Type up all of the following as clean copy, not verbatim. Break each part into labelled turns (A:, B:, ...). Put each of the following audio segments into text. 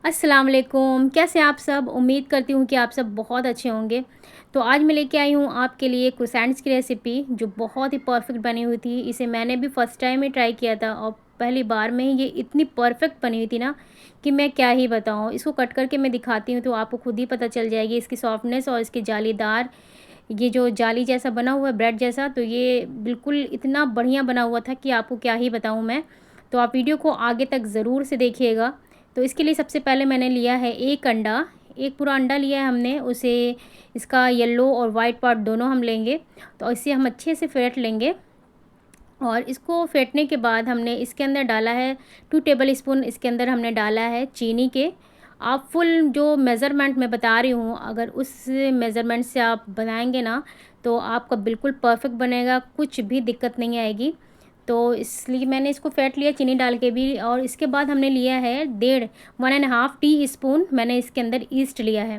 A: अस्सलाम वालेकुम, कैसे हैं आप सब? उम्मीद करती हूँ कि आप सब बहुत अच्छे होंगे। तो आज मैं लेके आई हूँ आपके लिए क्रोसेंट्स की रेसिपी जो बहुत ही परफेक्ट बनी हुई थी। इसे मैंने भी फर्स्ट टाइम ही ट्राई किया था और पहली बार में ही ये इतनी परफेक्ट बनी हुई थी ना कि मैं क्या ही बताऊँ। इसको कट करके मैं दिखाती हूँ तो आपको खुद ही पता चल जाएगी इसकी सॉफ्टनेस और इसकी जालीदार ये जो जाली जैसा बना हुआ है ब्रेड जैसा, तो ये बिल्कुल इतना बढ़िया बना हुआ था कि आपको क्या ही बताऊँ मैं। तो आप वीडियो को आगे तक ज़रूर से देखिएगा। तो इसके लिए सबसे पहले मैंने लिया है 1 अंडा, 1 पूरा अंडा लिया है हमने, उसे इसका येलो और वाइट पार्ट दोनों हम लेंगे। तो इसे हम अच्छे से फेंट लेंगे और इसको फेंटने के बाद हमने इसके अंदर डाला है 2 टेबल स्पून इसके अंदर हमने डाला है चीनी के। आप फुल जो मेज़रमेंट मैं बता रही हूँ, अगर उस मेज़रमेंट से आप बनाएँगे ना, तो आपका बिल्कुल परफेक्ट बनेगा, कुछ भी दिक्कत नहीं आएगी। तो इसलिए मैंने इसको फेंट लिया चीनी डाल के भी और इसके बाद हमने लिया है 1 एंड हाफ़ टी स्पून मैंने इसके अंदर ईस्ट लिया है।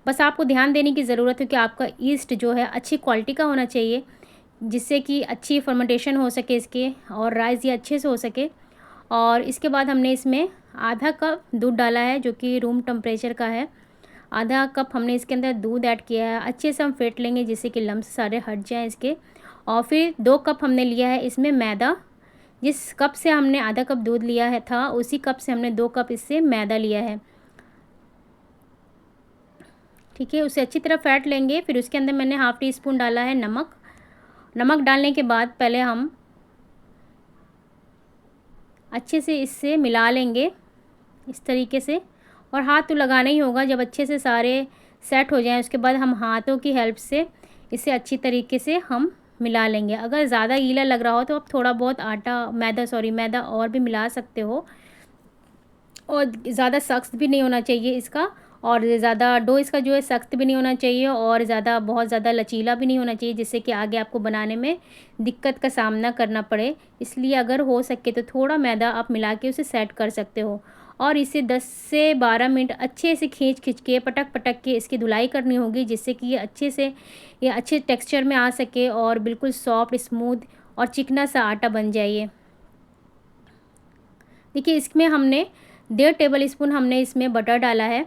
A: बस आपको ध्यान देने की ज़रूरत है कि आपका ईस्ट जो है अच्छी क्वालिटी का होना चाहिए, जिससे कि अच्छी फर्मेंटेशन हो सके इसके और राइस ये अच्छे से हो सके। और इसके बाद हमने इसमें आधा कप दूध डाला है जो कि रूम टेम्परेचर का है। आधा कप हमने इसके अंदर दूध ऐड किया है, अच्छे से हम फेंट लेंगे जिससे कि लम्स सारे हट जाएँ इसके। और फिर 2 कप हमने लिया है इसमें मैदा। जिस कप से हमने आधा कप दूध लिया है था, उसी कप से हमने 2 कप इससे मैदा लिया है। ठीक है, उसे अच्छी तरह फेंट लेंगे। फिर उसके अंदर मैंने हाफ़ टी स्पून डाला है नमक। नमक डालने के बाद पहले हम अच्छे से इससे मिला लेंगे इस तरीके से। और हाथ तो लगाना ही होगा, जब अच्छे से सारे सेट हो जाएं उसके बाद हम हाथों की हेल्प से इसे अच्छी तरीके से हम मिला लेंगे। अगर ज़्यादा गीला लग रहा हो तो आप थोड़ा बहुत मैदा और भी मिला सकते हो। और ज़्यादा सख्त भी नहीं होना चाहिए इसका, और ज़्यादा डो इसका जो है सख्त भी नहीं होना चाहिए और बहुत ज़्यादा लचीला भी नहीं होना चाहिए, जिससे कि आगे आपको बनाने में दिक्कत का सामना करना पड़े। इसलिए अगर हो सके तो थोड़ा मैदा आप मिला के उसे सेट कर सकते हो। और इसे 10 से 12 मिनट अच्छे से खींच के पटक के इसकी धुलाई करनी होगी, जिससे कि ये अच्छे टेक्सचर में आ सके और बिल्कुल सॉफ्ट स्मूथ और चिकना सा आटा बन जाए। देखिए, इसमें हमने 1.5 टेबल स्पून हमने इसमें बटर डाला है।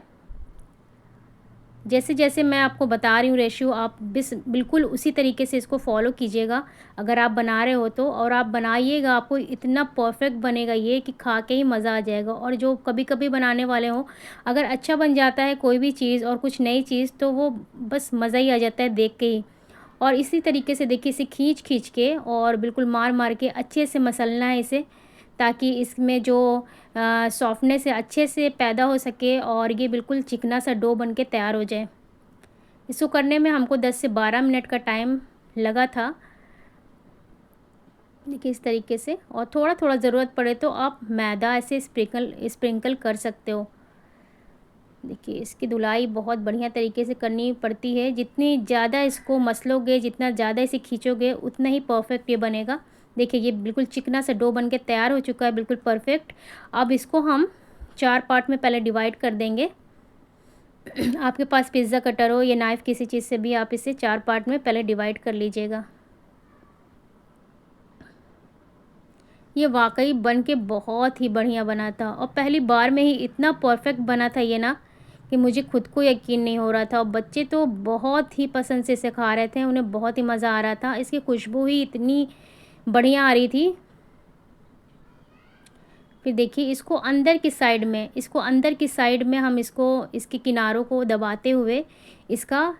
A: जैसे जैसे मैं आपको बता रही हूँ रेशियो, आप बिल्कुल उसी तरीके से इसको फॉलो कीजिएगा अगर आप बना रहे हो तो। और आप बनाइएगा, आपको इतना परफेक्ट बनेगा ये कि खा के ही मज़ा आ जाएगा। और जो कभी कभी बनाने वाले हों, अगर अच्छा बन जाता है कोई भी चीज़ और कुछ नई चीज़, तो वो बस मज़ा ही आ जाता है देख के ही। और इसी तरीके से देखिए, इसे खींच खींच के और बिल्कुल मार मार के अच्छे से मसलना है इसे, ताकि इसमें जो सॉफ्टनेस है अच्छे से पैदा हो सके और ये बिल्कुल चिकना सा डो बन के तैयार हो जाए। इसको करने में हमको 10 से 12 मिनट का टाइम लगा था। देखिए इस तरीके से, और थोड़ा थोड़ा ज़रूरत पड़े तो आप मैदा ऐसे स्प्रिंकल कर सकते हो। देखिए, इसकी धुलाई बहुत बढ़िया तरीके से करनी पड़ती है। जितनी ज़्यादा इसको मसलोगे, जितना ज़्यादा इसे खींचोगे, उतना ही परफेक्ट ये बनेगा। देखिए, ये बिल्कुल चिकना सा डो बन के तैयार हो चुका है, बिल्कुल परफेक्ट। अब इसको हम 4 पार्ट में पहले डिवाइड कर देंगे। आपके पास पिज़्ज़ा कटर हो या नाइफ़, किसी चीज़ से भी आप इसे 4 पार्ट में पहले डिवाइड कर लीजिएगा। ये वाक़ई बन के बहुत ही बढ़िया बना था और पहली बार में ही इतना परफ़ेक्ट बना था ये ना, कि मुझे खुद को यकीन नहीं हो रहा था। और बच्चे तो बहुत ही पसंद से इसे खा रहे थे, उन्हें बहुत ही मज़ा आ रहा था। इसकी खुशबू ही इतनी बढ़िया आ रही थी। फिर देखिए, इसको अंदर की साइड में हम इसको इसके किनारों को दबाते हुए इसका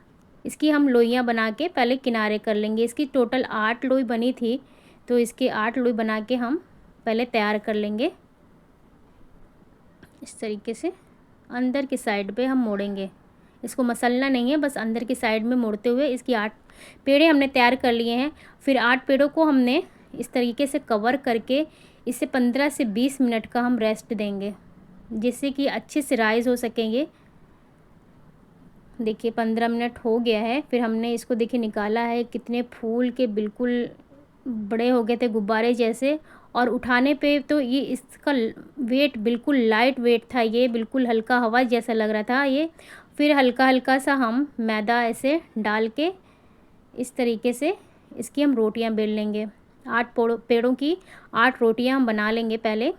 A: इसकी हम लोइयाँ बना के पहले किनारे कर लेंगे। इसकी टोटल 8 लोई बनी थी, तो इसके 8 लोई बना के हम पहले तैयार कर लेंगे। इस तरीके से अंदर की साइड पे हम मोड़ेंगे। इसको मसलना नहीं है, बस अंदर की साइड में मोड़ते हुए इसकी 8 पेड़े हमने तैयार कर लिए हैं। फिर 8 पेड़ों को हमने इस तरीके से कवर करके इसे 15 से 20 मिनट का हम रेस्ट देंगे, जिससे कि अच्छे से राइज़ हो सकेंगे। देखिए 15 मिनट हो गया है। फिर हमने इसको देखिए निकाला है, कितने फूल के बिल्कुल बड़े हो गए थे गुब्बारे जैसे। और उठाने पे तो ये इसका वेट बिल्कुल लाइट वेट था, ये बिल्कुल हल्का हवा जैसा लग रहा था ये। फिर हल्का हल्का सा हम मैदा ऐसे डाल के इस तरीके से इसकी हम रोटियां बेल लेंगे। 8 पेड़ों की 8 रोटियां हम बना लेंगे पहले।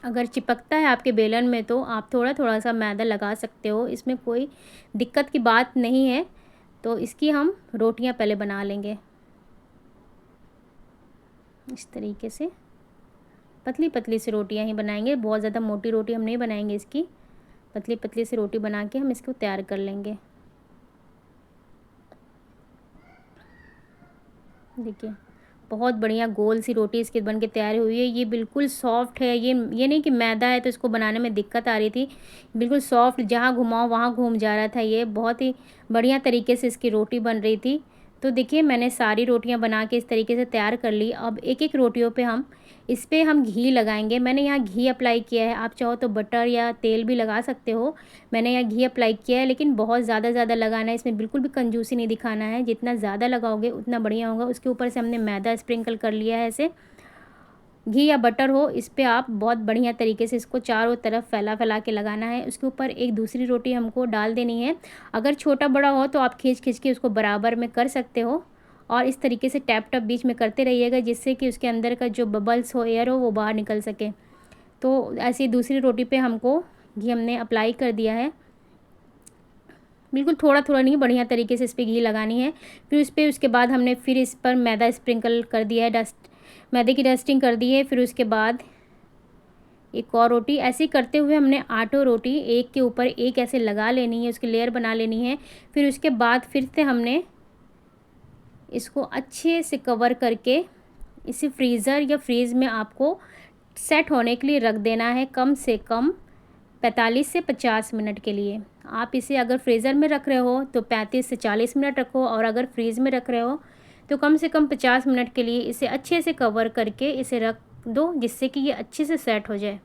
A: अगर चिपकता है आपके बेलन में तो आप थोड़ा-थोड़ा सा मैदा लगा सकते हो, इसमें कोई दिक्कत की बात नहीं है। तो इसकी हम रोटियां पहले बना लेंगे इस तरीके से। पतली-पतली सी रोटियां ही बनाएंगे, बहुत ज़्यादा मोटी रोटी हम नहीं बनाएंगे इसकी। पतली-पतली सी रोटी बना के हम इसको तैयार कर लेंगे। देखिए, बहुत बढ़िया गोल सी रोटी इसकी बन के तैयार हुई है। ये बिल्कुल सॉफ्ट है, ये नहीं कि मैदा है तो इसको बनाने में दिक्कत आ रही थी। बिल्कुल सॉफ्ट, जहाँ घुमाओ वहाँ घूम जा रहा था। ये बहुत ही बढ़िया तरीके से इसकी रोटी बन रही थी। तो देखिए, मैंने सारी रोटियां बना के इस तरीके से तैयार कर ली। अब एक-एक रोटियों पे इस पे हम घी लगाएंगे। मैंने यहाँ घी अप्लाई किया है, आप चाहो तो बटर या तेल भी लगा सकते हो। मैंने यहाँ घी अप्लाई किया है, लेकिन बहुत ज़्यादा लगाना है, इसमें बिल्कुल भी कंजूसी नहीं दिखाना है। जितना ज़्यादा लगाओगे उतना बढ़िया होगा। उसके ऊपर से हमने मैदा स्प्रिंकल कर लिया है ऐसे। घी या बटर हो, इस पे आप बहुत बढ़िया तरीके से इसको चारों तरफ फैला के लगाना है। उसके ऊपर एक दूसरी रोटी हमको डाल देनी है। अगर छोटा बड़ा हो तो आप खींच के उसको बराबर में कर सकते हो, और इस तरीके से टैप टैप बीच में करते रहिएगा, जिससे कि उसके अंदर का जो बबल्स हो, एयर हो, वो बाहर निकल सके। तो ऐसी दूसरी रोटी पे घी हमने अप्लाई कर दिया है। बिल्कुल थोड़ा नहीं, बढ़िया तरीके से इस पर घी लगानी है। फिर उसके बाद हमने फिर इस पर मैदा स्प्रिंकल कर दिया है, मैदे की डस्टिंग कर दी है। फिर उसके बाद एक और रोटी ऐसे ही करते हुए हमने 8 रोटी एक के ऊपर एक ऐसे लगा लेनी है, उसकी लेयर बना लेनी है। फिर उसके बाद फिर से हमने इसको अच्छे से कवर करके इसे फ्रीज़र या फ्रीज़ में आपको सेट होने के लिए रख देना है, कम से कम 45 से 50 मिनट के लिए। आप इसे अगर फ्रीज़र में रख रहे हो तो 35 से 40 मिनट रखो, और अगर फ्रीज़ में रख रहे हो तो कम से कम 50 मिनट के लिए इसे अच्छे से कवर करके इसे रख दो, जिससे कि ये अच्छे से सेट हो जाए।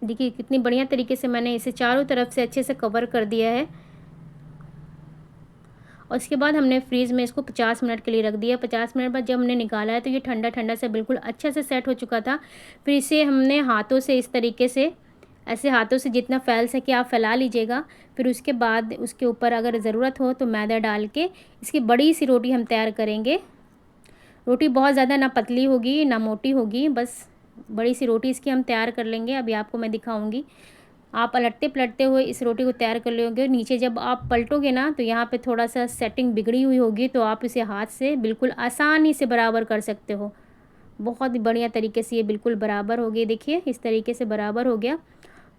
A: देखिए, कितनी बढ़िया तरीके से मैंने इसे चारों तरफ से अच्छे से कवर कर दिया है। और इसके बाद हमने फ्रीज़ में इसको 50 मिनट के लिए रख दिया। 50 मिनट बाद जब हमने निकाला है तो ये ठंडा ठंडा से बिल्कुल अच्छे से सेट हो चुका था। फिर इसे हमने हाथों से इस तरीके से, ऐसे हाथों से जितना फैल सके आप फैला लीजिएगा। फिर उसके बाद उसके ऊपर अगर ज़रूरत हो तो मैदा डाल के इसकी बड़ी सी रोटी हम तैयार करेंगे। रोटी बहुत ज़्यादा ना पतली होगी ना मोटी होगी, बस बड़ी सी रोटी इसकी हम तैयार कर लेंगे। अभी आपको मैं दिखाऊंगी। आप पलटते पलटते हुए इस रोटी को तैयार कर लोगे। नीचे जब आप पलटोगे ना तो यहाँ पे थोड़ा सा सेटिंग बिगड़ी हुई होगी, तो आप इसे हाथ से बिल्कुल आसानी से बराबर कर सकते हो। बहुत ही बढ़िया तरीके से ये बिल्कुल बराबर हो गई। देखिए, इस तरीके से बराबर हो गया।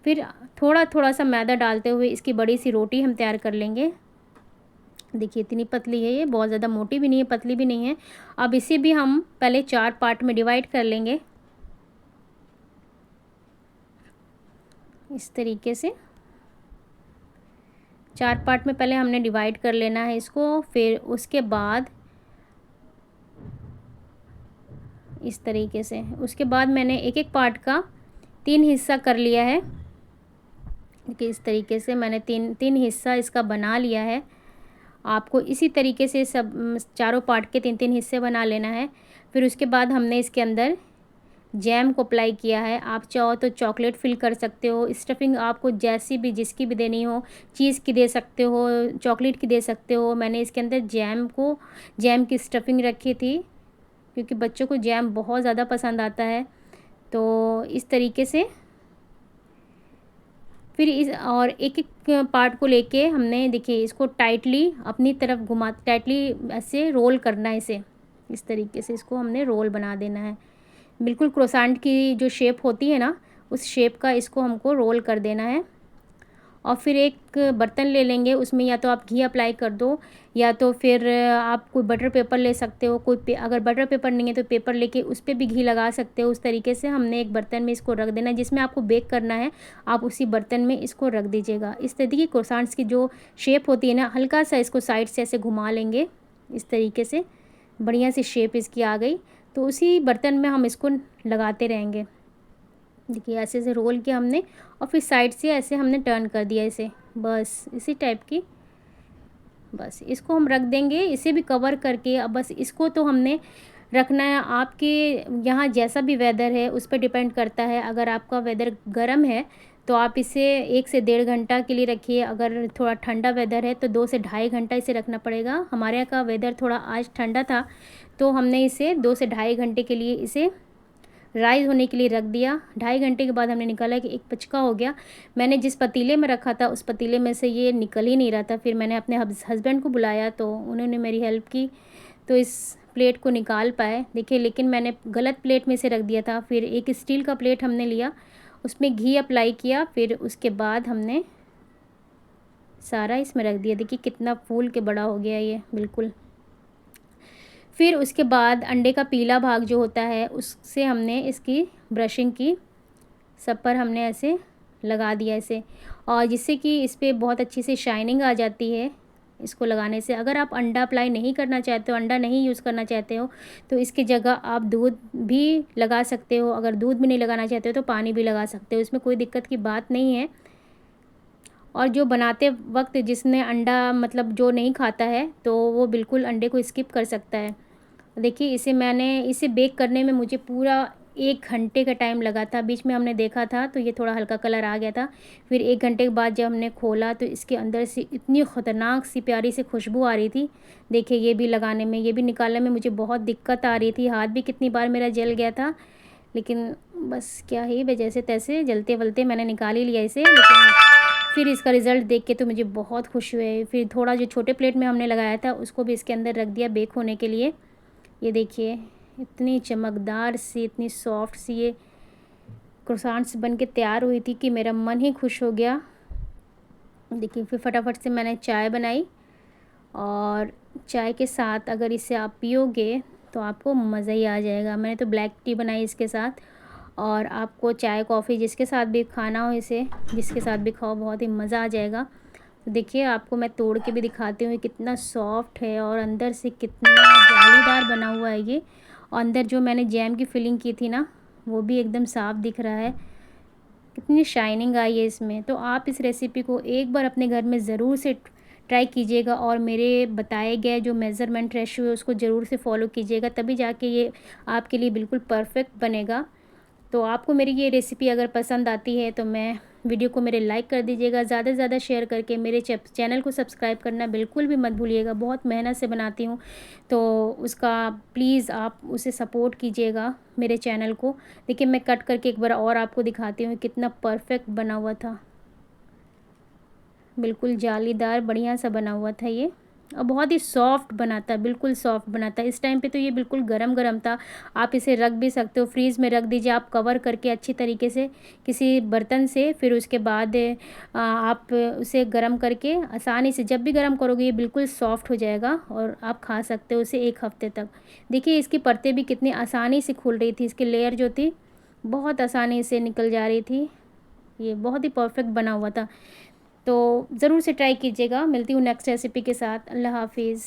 A: फिर थोड़ा सा मैदा डालते हुए इसकी बड़ी सी रोटी हम तैयार कर लेंगे। देखिए, इतनी पतली है ये, बहुत ज़्यादा मोटी भी नहीं है, पतली भी नहीं है। अब इसे भी हम पहले 4 पार्ट में डिवाइड कर लेंगे इस तरीके से। 4 पार्ट में पहले हमने डिवाइड कर लेना है इसको। फिर उसके बाद इस तरीके से, उसके बाद मैंने एक पार्ट का 3 हिस्सा कर लिया है कि इस तरीके से मैंने तीन हिस्सा इसका बना लिया है। आपको इसी तरीके से सब चारों पार्ट के 3 हिस्से बना लेना है। फिर उसके बाद हमने इसके अंदर जैम को अप्लाई किया है। आप चाहो तो चॉकलेट फिल कर सकते हो। स्टफिंग आपको जैसी भी जिसकी भी देनी हो, चीज़ की दे सकते हो, चॉकलेट की दे सकते हो। मैंने इसके अंदर जैम की स्टफिंग रखी थी, क्योंकि बच्चों को जैम बहुत ज़्यादा पसंद आता है। तो इस तरीके से फिर एक पार्ट को लेके हमने, देखिए, इसको टाइटली अपनी तरफ टाइटली ऐसे रोल करना है इसे। इस तरीके से इसको हमने रोल बना देना है। बिल्कुल क्रोसेंट की जो शेप होती है ना, उस शेप का इसको हमको रोल कर देना है। और फिर एक बर्तन ले लेंगे, उसमें या तो आप घी अप्लाई कर दो, या तो फिर आप कोई बटर पेपर ले सकते हो। अगर बटर पेपर नहीं है तो पेपर लेके उस पर भी घी लगा सकते हो। उस तरीके से हमने एक बर्तन में इसको रख देना है, जिसमें आपको बेक करना है आप उसी बर्तन में इसको रख दीजिएगा। इस तरीके की क्रोसेंट्स की जो शेप होती है ना, हल्का सा इसको साइड से ऐसे घुमा लेंगे इस तरीके से। बढ़िया सी शेप इसकी आ गई। तो उसी बर्तन में हम इसको लगाते रहेंगे। देखिए, ऐसे से रोल किया हमने, और फिर साइड से ऐसे हमने टर्न कर दिया इसे, बस इसी टाइप की। बस इसको हम रख देंगे, इसे भी कवर करके। अब बस इसको तो हमने रखना है। आपके यहाँ जैसा भी वेदर है उस पर डिपेंड करता है। अगर आपका वेदर गर्म है तो आप इसे 1 से 1.5 घंटा के लिए रखिए। अगर थोड़ा ठंडा वेदर है तो 2 से ढाई घंटा इसे रखना पड़ेगा। हमारे यहाँ का वेदर थोड़ा आज ठंडा था, तो हमने इसे 2 से ढाई घंटे के लिए इसे राइज़ होने के लिए रख दिया। 2.5 घंटे के बाद हमने निकाला कि एक पचका हो गया। मैंने जिस पतीले में रखा था उस पतीले में से ये निकल ही नहीं रहा था। फिर मैंने अपने हस्बैंड को बुलाया तो उन्होंने मेरी हेल्प की, तो इस प्लेट को निकाल पाए। देखिए, लेकिन मैंने गलत प्लेट में से रख दिया था। फिर एक स्टील का प्लेट हमने लिया, उसमें घी अप्लाई किया, फिर उसके बाद हमने सारा इसमें रख दिया। देखिए कितना फूल के बड़ा हो गया ये बिल्कुल। फिर उसके बाद अंडे का पीला भाग जो होता है उससे हमने इसकी ब्रशिंग की, सब पर हमने ऐसे लगा दिया इसे, और जिससे कि इस पे बहुत अच्छी सी शाइनिंग आ जाती है इसको लगाने से। अगर आप अंडा अप्लाई नहीं करना चाहते हो, अंडा नहीं यूज़ करना चाहते हो, तो इसकी जगह आप दूध भी लगा सकते हो। अगर दूध भी नहीं लगाना चाहते हो तो पानी भी लगा सकते हो, इसमें कोई दिक्कत की बात नहीं है। और जो बनाते वक्त जिसने अंडा मतलब जो नहीं खाता है तो वो बिल्कुल अंडे को स्किप कर सकता है। देखिए इसे बेक करने में मुझे पूरा 1 घंटे का टाइम लगा था। बीच में हमने देखा था तो ये थोड़ा हल्का कलर आ गया था। फिर 1 घंटे के बाद जब हमने खोला तो इसके अंदर से इतनी ख़तरनाक सी प्यारी सी खुशबू आ रही थी। देखिए ये भी लगाने में, ये भी निकालने में मुझे बहुत दिक्कत आ रही थी। हाथ भी कितनी बार मेरा जल गया था, लेकिन बस क्या ही वजह से तैसे जलते वलते मैंने निकाल ही लिया इसे। लेकिन फिर इसका रिज़ल्ट देख के तो मुझे बहुत खुशी हुई। फिर थोड़ा जो छोटे प्लेट में हमने लगाया था उसको भी इसके अंदर रख दिया बेक होने के लिए। ये देखिए इतनी चमकदार सी, इतनी सॉफ्ट सी ये क्रोसांट्स बन के तैयार हुई थी कि मेरा मन ही खुश हो गया। देखिए फिर फटाफट से मैंने चाय बनाई, और चाय के साथ अगर इसे आप पियोगे तो आपको मज़ा ही आ जाएगा। मैंने तो ब्लैक टी बनाई इसके साथ, और आपको चाय कॉफ़ी जिसके साथ भी खाना हो, इसे जिसके साथ भी खाओ बहुत ही मज़ा आ जाएगा। तो देखिए आपको मैं तोड़ के भी दिखाती हूँ कितना सॉफ्ट है और अंदर से कितना जालीदार बना हुआ है ये। और अंदर जो मैंने जैम की फिलिंग की थी ना, वो भी एकदम साफ़ दिख रहा है। कितनी शाइनिंग आई है इसमें। तो आप इस रेसिपी को एक बार अपने घर में ज़रूर से ट्राई कीजिएगा, और मेरे बताए गए जो मेज़रमेंट रेशियो है उसको ज़रूर से फॉलो कीजिएगा, तभी जाके ये आपके लिए बिल्कुल परफेक्ट बनेगा। तो आपको मेरी ये रेसिपी अगर पसंद आती है तो मैं वीडियो को मेरे लाइक कर दीजिएगा, ज़्यादा से ज़्यादा शेयर करके मेरे चैनल को सब्सक्राइब करना बिल्कुल भी मत भूलिएगा। बहुत मेहनत से बनाती हूँ, तो उसका प्लीज़ आप उसे सपोर्ट कीजिएगा मेरे चैनल को। देखिए मैं कट करके एक बार और आपको दिखाती हूँ कितना परफेक्ट बना हुआ था। बिल्कुल जालीदार बढ़िया सा बना हुआ था ये, और बहुत ही सॉफ्ट बना था, बिल्कुल सॉफ्ट बना था। इस टाइम पे तो ये बिल्कुल गरम गरम था। आप इसे रख भी सकते हो, फ्रीज़ में रख दीजिए आप कवर करके अच्छी तरीके से किसी बर्तन से। फिर उसके बाद आप उसे गरम करके आसानी से जब भी गरम करोगे ये बिल्कुल सॉफ्ट हो जाएगा, और आप खा सकते हो उसे 1 हफ्ते तक। देखिए इसकी परतें भी कितनी आसानी से खुल रही थी, इसकी लेयर जो थी बहुत आसानी से निकल जा रही थी। ये बहुत ही परफेक्ट बना हुआ था। तो ज़रूर से ट्राई कीजिएगा। मिलती हूँ नेक्स्ट रेसिपी के साथ। अल्लाह हाफ़िज़।